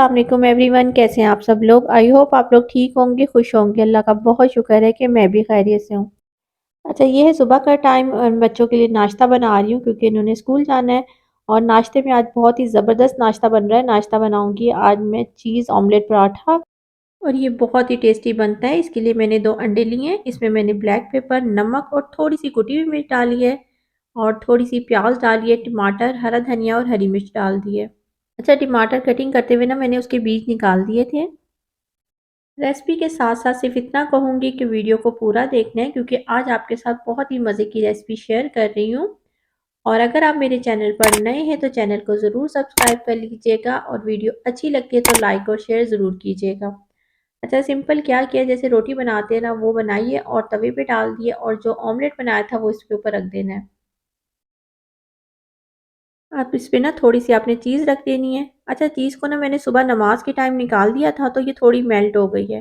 अस्सलाम वालेकुम एवरीवन, कैसे हैं आप सब लोग। आई होप आप लोग ठीक होंगे, खुश होंगे। अल्लाह का बहुत शुक्र है कि मैं भी खैरियत से हूँ। अच्छा, ये है सुबह का टाइम और बच्चों के लिए नाश्ता बना रही हूँ क्योंकि इन्होंने स्कूल जाना है। और नाश्ते में आज बहुत ही ज़बरदस्त नाश्ता बन रहा है। नाश्ता बनाऊंगी आज मैं चीज़ ऑमलेट पराठा, और ये बहुत ही टेस्टी बनता है। इसके लिए मैंने 2 अंडे लिए हैं। इसमें मैंने ब्लैक पेपर, नमक और थोड़ी सी कुटी हुई मिर्च डाली है, और थोड़ी सी प्याज डाली है, टमाटर, हरा धनिया और हरी मिर्च डाल दी है। अच्छा, टमाटर कटिंग करते हुए ना मैंने उसके बीज निकाल दिए थे। रेसिपी के साथ साथ सिर्फ इतना कहूँगी कि वीडियो को पूरा देखना है क्योंकि आज आपके साथ बहुत ही मज़े की रेसिपी शेयर कर रही हूँ। और अगर आप मेरे चैनल पर नए हैं तो चैनल को ज़रूर सब्सक्राइब कर लीजिएगा, और वीडियो अच्छी लगती है तो लाइक और शेयर ज़रूर कीजिएगा। अच्छा, सिंपल क्या किया, जैसे रोटी बनाते हैं ना वो बनाइए और तवे पे डाल दिए, और जो ऑमलेट बनाया था वो इसके ऊपर रख देना है। आप इस पे ना थोड़ी-सी आपने चीज़ रख देनी है। अच्छा, चीज़ को ना मैंने सुबह नमाज़ के टाइम निकाल दिया था तो ये थोड़ी मेल्ट हो गई है।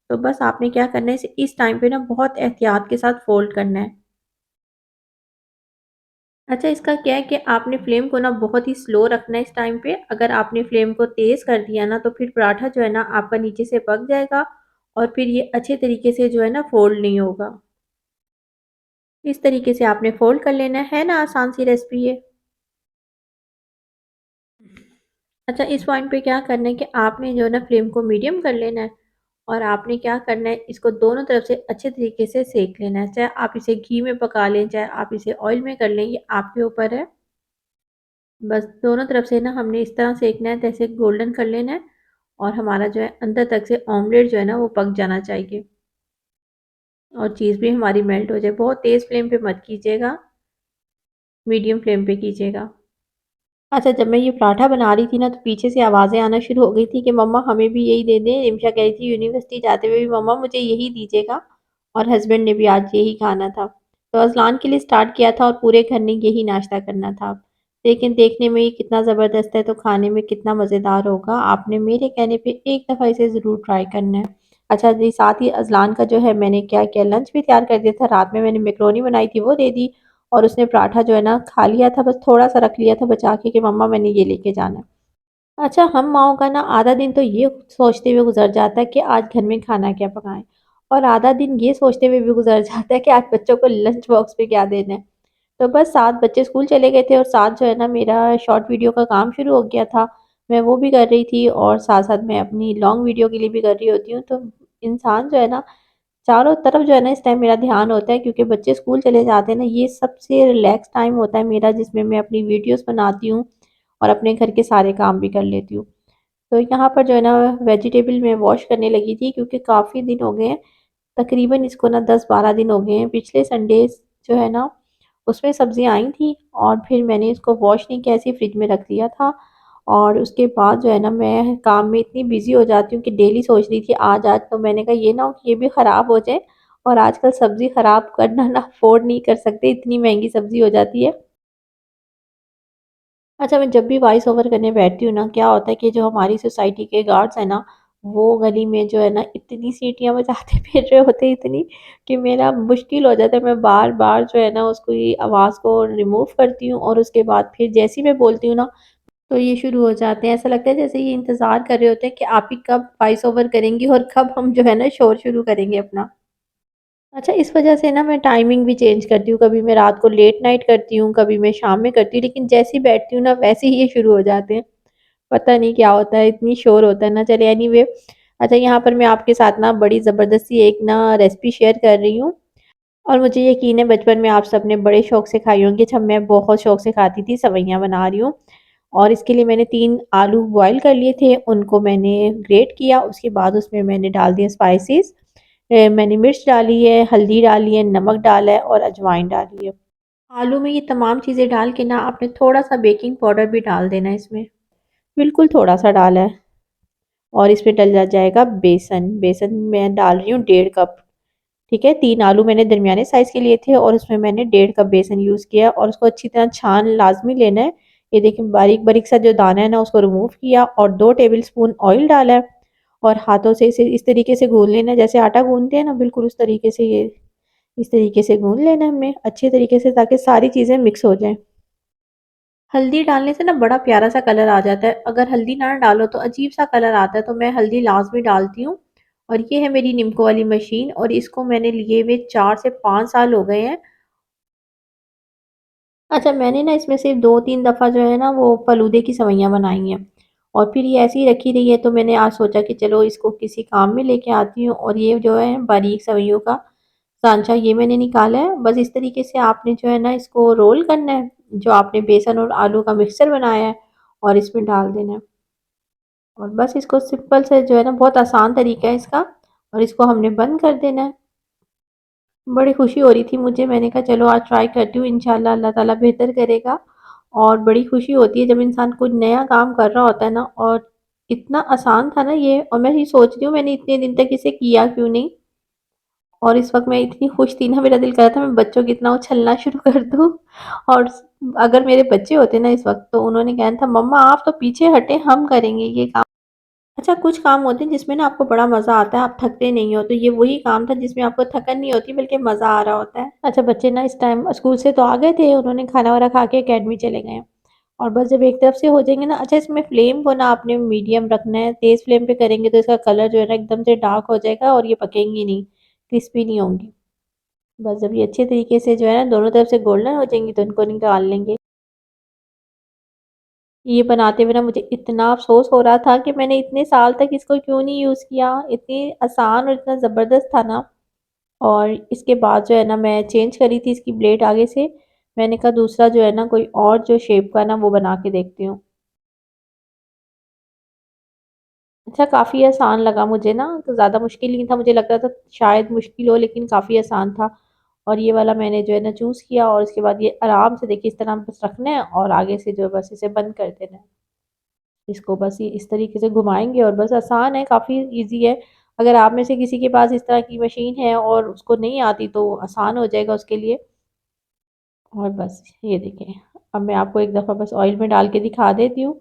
तो बस आपने क्या करना है, इसे इस टाइम पे ना बहुत एहतियात के साथ फ़ोल्ड करना है। अच्छा, इसका क्या है कि आपने फ्लेम को ना बहुत ही स्लो रखना है इस टाइम पे। अगर आपने फ्लेम को तेज़ कर दिया ना तो फिर पराठा जो है ना आपका नीचे से पक जाएगा, और फिर ये अच्छे तरीके से जो है ना फ़ोल्ड नहीं होगा। इस तरीके से आपने फ़ोल्ड कर लेना है ना, आसान सी रेसिपी है। अच्छा, इस पॉइंट पे क्या करना है कि आपने जो है ना फ्लेम को मीडियम कर लेना है, और आपने क्या करना है, इसको दोनों तरफ से अच्छे तरीके से सेक लेना है। चाहे आप इसे घी में पका लें, चाहे आप इसे ऑयल में कर लें, ये आपके ऊपर है। बस दोनों तरफ से ना हमने इस तरह सेकना है, जैसे गोल्डन कर लेना है, और हमारा जो है अंदर तक से ऑमलेट जो है ना वो पक जाना चाहिए, और चीज़ भी हमारी मेल्ट हो जाए। बहुत तेज़ फ्लेम पे मत कीजिएगा, मीडियम फ्लेम पे कीजिएगा। अच्छा, जब मैं ये पराठा बना रही थी ना तो पीछे से आवाज़ें आना शुरू हो गई थी कि मम्मा हमें भी यही दे दें। रिमशा कह रही थी यूनिवर्सिटी जाते हुए भी मम्मा मुझे यही दीजिएगा, और हस्बैंड ने भी आज यही खाना था। तो अज़लान के लिए स्टार्ट किया था और पूरे घर ने यही नाश्ता करना था। लेकिन देखने में ये कितना ज़बरदस्त है तो खाने में कितना मज़ेदार होगा। आपने मेरे कहने पे एक दफ़ा इसे ज़रूर ट्राई करना है। अच्छा जी, साथ ही अज़लान का जो है मैंने क्या किया, लंच भी तैयार कर दिया था। रात में मैंने मैकरोनी बनाई थी वो दे दी, और उसने पराठा जो है ना खा लिया था, बस थोड़ा-सा रख लिया था बचा के कि मम्मा मैंने ये लेके जाना है। अच्छा, हम माँओं का ना आधा दिन तो ये सोचते हुए गुज़र जाता है कि आज घर में खाना क्या पकाएँ, और आधा दिन ये सोचते हुए भी गुज़र जाता है कि आज बच्चों को लंच बॉक्स में क्या देना है। तो बस 7 बच्चे स्कूल चले गए थे, और साथ जो है ना मेरा शॉर्ट वीडियो का काम शुरू हो गया था। मैं वो भी कर रही थी, और साथ-साथ मैं अपनी लॉन्ग वीडियो के लिए भी कर रही होती हूँ। तो इंसान जो है ना चारों तरफ जो है ना इस टाइम मेरा ध्यान होता है, क्योंकि बच्चे स्कूल चले जाते हैं ना, ये सबसे रिलैक्स टाइम होता है मेरा, जिसमें मैं अपनी वीडियोस बनाती हूँ और अपने घर के सारे काम भी कर लेती हूँ। तो यहाँ पर जो है ना वेजिटेबल मैं वॉश करने लगी थी क्योंकि काफ़ी दिन हो गए हैं, तकरीबन इसको ना 10-12 दिन हो गए हैं। पिछले संडे जो है ना उसमें सब्जियाँ आई थी, और फिर मैंने इसको वॉश नहीं किया, ऐसे ही फ्रिज में रख दिया था। और उसके बाद जो है ना मैं काम में इतनी बिज़ी हो जाती हूँ कि डेली सोच रही थी आज तो मैंने कहा ये ना हो कि ये भी ख़राब हो जाए। और आजकल सब्ज़ी ख़राब करना ना अफ़ोर्ड नहीं कर सकते, इतनी महंगी सब्ज़ी हो जाती है। अच्छा, मैं जब भी वॉइस ओवर करने बैठती हूँ ना, क्या होता है कि जो हमारी सोसाइटी के गार्ड्स हैं ना, वो गली में जो है ना इतनी सीटियाँ बजाते फिर रहे होते हैं, इतनी कि मेरा मुश्किल हो जाता है। मैं बार-बार जो है ना उसकी आवाज़ को रिमूव करती हूँ, और उसके बाद फिर जैसे ही मैं बोलती हूँ ना, तो ये शुरू हो जाते हैं। ऐसा लगता है जैसे ये इंतज़ार कर रहे होते हैं कि आप ही कब वॉइस ओवर करेंगी और कब हम जो है ना शोर शुरू करेंगे अपना। अच्छा, इस वज़ह से ना मैं टाइमिंग भी चेंज करती हूँ, कभी मैं रात को लेट नाइट करती हूँ, कभी मैं शाम में करती हूँ, लेकिन जैसे ही बैठती हूँ ना वैसे ही ये शुरू हो जाते हैं। पता नहीं क्या होता है, इतनी शोर होता है ना, चलिए एनीवे। अच्छा, यहाँ पर मैं आपके साथ ना बड़ी ज़बरदस्ती एक ना रेसिपी शेयर कर रही हूँ, और मुझे यकीन है बचपन में आप सबने बड़े शौक से खाई होंगी। अच्छा, मैं बहुत शौक से खाती थी, सेवइयाँ बना रही हूँ। और इसके लिए मैंने 3 आलू बॉयल कर लिए थे, उनको मैंने ग्रेट किया, उसके बाद उसमें मैंने डाल दिए स्पाइसेस। मैंने मिर्च डाली है, हल्दी डाली है, नमक डाला है और अजवाइन डाली है। आलू में ये तमाम चीज़ें डाल के ना आपने थोड़ा-सा बेकिंग पाउडर भी डाल देना है इसमें, बिल्कुल थोड़ा-सा डाला है। और इसमें डल जाएगा बेसन। बेसन मैं डाल रही हूँ 1.5 कप। ठीक है, 3 आलू मैंने दरमियाने साइज़ के लिए थे, और उसमें मैंने 1.5 कप बेसन यूज़ किया, और उसको अच्छी तरह छान लाज़मी लेना है। ये देखिए बारीक-बारीक सा जो दाना है ना उसको रिमूव किया, और 2 टेबलस्पून ऑयल डाला है, और हाथों से इसे इस तरीके से गूँध लेना है, जैसे आटा गूँधते हैं ना, बिल्कुल उस तरीके से ये इस तरीके से गूँध लेना है हमने अच्छे तरीके से, ताकि सारी चीज़ें मिक्स हो जाएँ। हल्दी डालने से ना बड़ा प्यारा-सा कलर आ जाता है। अगर हल्दी ना डालो तो अजीब-सा कलर आता है, तो मैं हल्दी लाज़मी डालती हूँ। और ये है मेरी निम्को वाली मशीन और इसको मैंने लिए हुए 4 से 5 साल हो गए हैं। अच्छा, मैंने ना इसमें सिर्फ़ 2-3 दफ़ा जो है ना वो फ़ालूदे की सेवइयाँ बनाई हैं और फिर ये ऐसे ही रखी रही है, तो मैंने आज सोचा कि चलो इसको किसी काम में लेके आती हूँ। और ये जो है बारीक सेवइयों का सांचा ये मैंने निकाला है। बस इस तरीके से आपने जो है ना इसको रोल करना है, जो आपने बेसन और आलू का मिक्सचर बनाया है और इसमें डाल देना है। और बस इसको सिंपल से जो है ना बहुत आसान तरीका है इसका और इसको हमने बंद कर देना है। बड़ी खुशी हो रही थी मुझे, मैंने कहा चलो आज ट्राई करती हूँ, इंशाल्लाह अल्लाह ताला बेहतर करेगा। और बड़ी खुशी होती है जब इंसान कुछ नया काम कर रहा होता है ना। और इतना आसान था ना ये, और मैं ये सोच रही हूँ मैंने इतने दिन तक इसे किया क्यों नहीं। और इस वक़्त मैं इतनी खुश थी ना, मेरा दिल कर रहा था मैं बच्चों की तरह उछलना शुरू कर दूँ। और अगर मेरे बच्चे होते ना इस वक़्त, तो उन्होंने कहना था मम्मा आप तो पीछे हटें, हम करेंगे ये काम। अच्छा, कुछ काम होते हैं जिसमें ना आपको बड़ा मज़ा आता है, आप थकते नहीं हो, तो ये वही काम था जिसमें आपको थकन नहीं होती बल्कि मज़ा आ रहा होता है। अच्छा, बच्चे ना इस टाइम स्कूल से तो आ गए थे, उन्होंने खाना-वाना खा के अकेडमी चले गए हैं। और बस जब एक तरफ से हो जाएँगे ना, अच्छा इसमें फ्लेम को ना आपने मीडियम रखना है, तेज़ फ्लेम पे करेंगे तो इसका कलर जो है ना एकदम से डार्क हो जाएगा और ये पकेंगी नहीं, क्रिस्पी नहीं होंगी। बस जब ये अच्छे तरीके से जो है ना दोनों तरफ से गोल्डन हो जाएंगी तो इनको निकाल लेंगे। ये बनाते हुए ना मुझे इतना अफ़सोस हो रहा था कि मैंने इतने साल तक इसको क्यों नहीं यूज़ किया, इतनी आसान और इतना ज़बरदस्त था ना। और इसके बाद जो है ना मैं चेंज करी थी इसकी ब्लेड आगे से, मैंने कहा दूसरा जो है ना कोई और जो शेप का ना वो बना के देखती हूँ। अच्छा, काफ़ी आसान लगा मुझे ना, तो ज़्यादा मुश्किल नहीं था, मुझे लगता था शायद मुश्किल हो लेकिन काफ़ी आसान था। और ये वाला मैंने जो है ना चूज़ किया और उसके बाद ये आराम से देखिए इस तरह बस रखना है और आगे से जो है बस इसे बंद कर देना है। इसको बस ये इस तरीके से घुमाएँगे और बस आसान है, काफ़ी ईज़ी है। अगर आप में से किसी के पास इस तरह की मशीन है और उसको नहीं आती तो आसान हो जाएगा उसके लिए। और बस ये देखें, अब मैं आपको एक दफ़ा बस ऑयल में डाल के दिखा देती हूँ,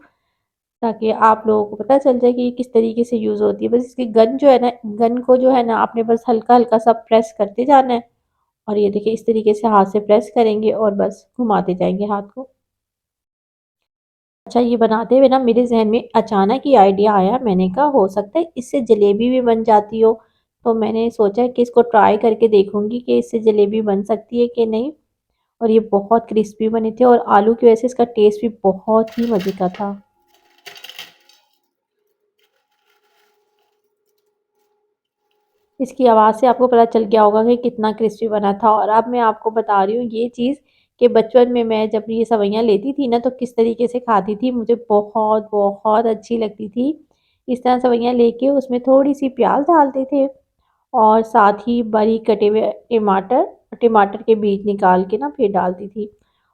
ताकि आप लोगों को पता चल जाए कि ये किस तरीके से यूज़ होती है। बस इसकी गन जो है ना, गन को जो है ना आपने बस हल्का-हल्का सा प्रेस करते जाना है। और ये देखिए इस तरीके से हाथ से प्रेस करेंगे और बस घुमाते जाएँगे हाथ को। अच्छा, ये बनाते हुए ना मेरे ज़हन में अचानक ही आइडिया आया, मैंने कहा हो सकता है इससे जलेबी भी बन जाती हो। तो मैंने सोचा कि इसको ट्राई करके देखूँगी कि इससे जलेबी बन सकती है कि नहीं। और ये बहुत क्रिस्पी बने थे और आलू की वजह से इसका टेस्ट भी बहुत ही मज़े का था। इसकी आवाज़ से आपको पता चल गया होगा कि कितना क्रिस्पी बना था। और अब मैं आपको बता रही हूँ ये चीज़ कि बचपन में मैं जब ये सेवइयाँ लेती थी ना तो किस तरीके से खाती थी, मुझे बहुत, बहुत अच्छी लगती थी। इस तरह सेवइयाँ लेके उसमें थोड़ी-सी प्याज़ डालते थे और साथ ही बारीक कटे हुए टमाटर, टमाटर के बीज निकाल के ना फिर डालती थी।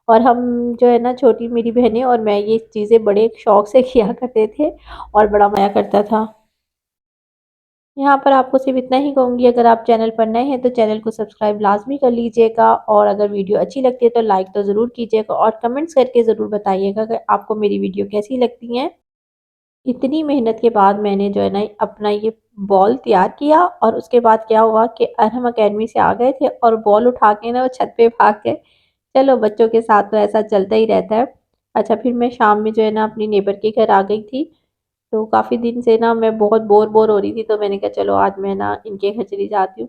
और हम जो है ना छोटी मेरी बहनें और मैं ये चीज़ें बड़े शौक से किया करते थे और बड़ा मज़ा करता था। यहाँ पर आपको सिर्फ इतना ही कहूँगी, अगर आप चैनल पर नए हैं तो चैनल को सब्सक्राइब लाज़मी कर लीजिएगा और अगर वीडियो अच्छी लगती है तो लाइक तो ज़रूर कीजिएगा और कमेंट्स करके ज़रूर बताइएगा कि आपको मेरी वीडियो कैसी लगती हैं। इतनी मेहनत के बाद मैंने जो है ना अपना ये बॉल तैयार किया और उसके बाद क्या हुआ कि हम अकेडमी से आ गए थे और बॉल उठा के ना वो छत पे भाग गए। चलो बच्चों के साथ तो ऐसा चलता ही रहता है। अच्छा, फिर मैं शाम में जो है ना अपनी नेबर के घर आ गई थी। तो काफ़ी दिन से ना मैं बहुत बोर हो रही थी, तो मैंने कहा चलो आज मैं ना इनके घर चली जाती हूँ।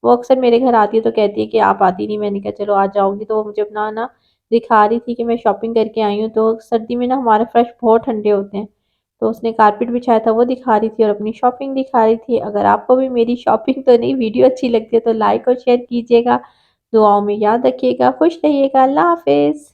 वो अक्सर मेरे घर आती है तो कहती है कि आप आती नहीं, मैंने कहा चलो आज जाऊँगी। तो वो मुझे अपना ना दिखा रही थी कि मैं शॉपिंग करके आई हूँ। तो सर्दी में ना हमारे फर्श बहुत ठंडे होते हैं, तो उसने कारपेट बिछाया था वो दिखा रही थी और अपनी शॉपिंग दिखा रही थी। अगर आपको भी मेरी शॉपिंग तो नहीं वीडियो अच्छी लगती है तो लाइक और शेयर कीजिएगा। दुआओं में याद रखिएगा, खुश रहिएगा, अल्लाह हाफ़िज़।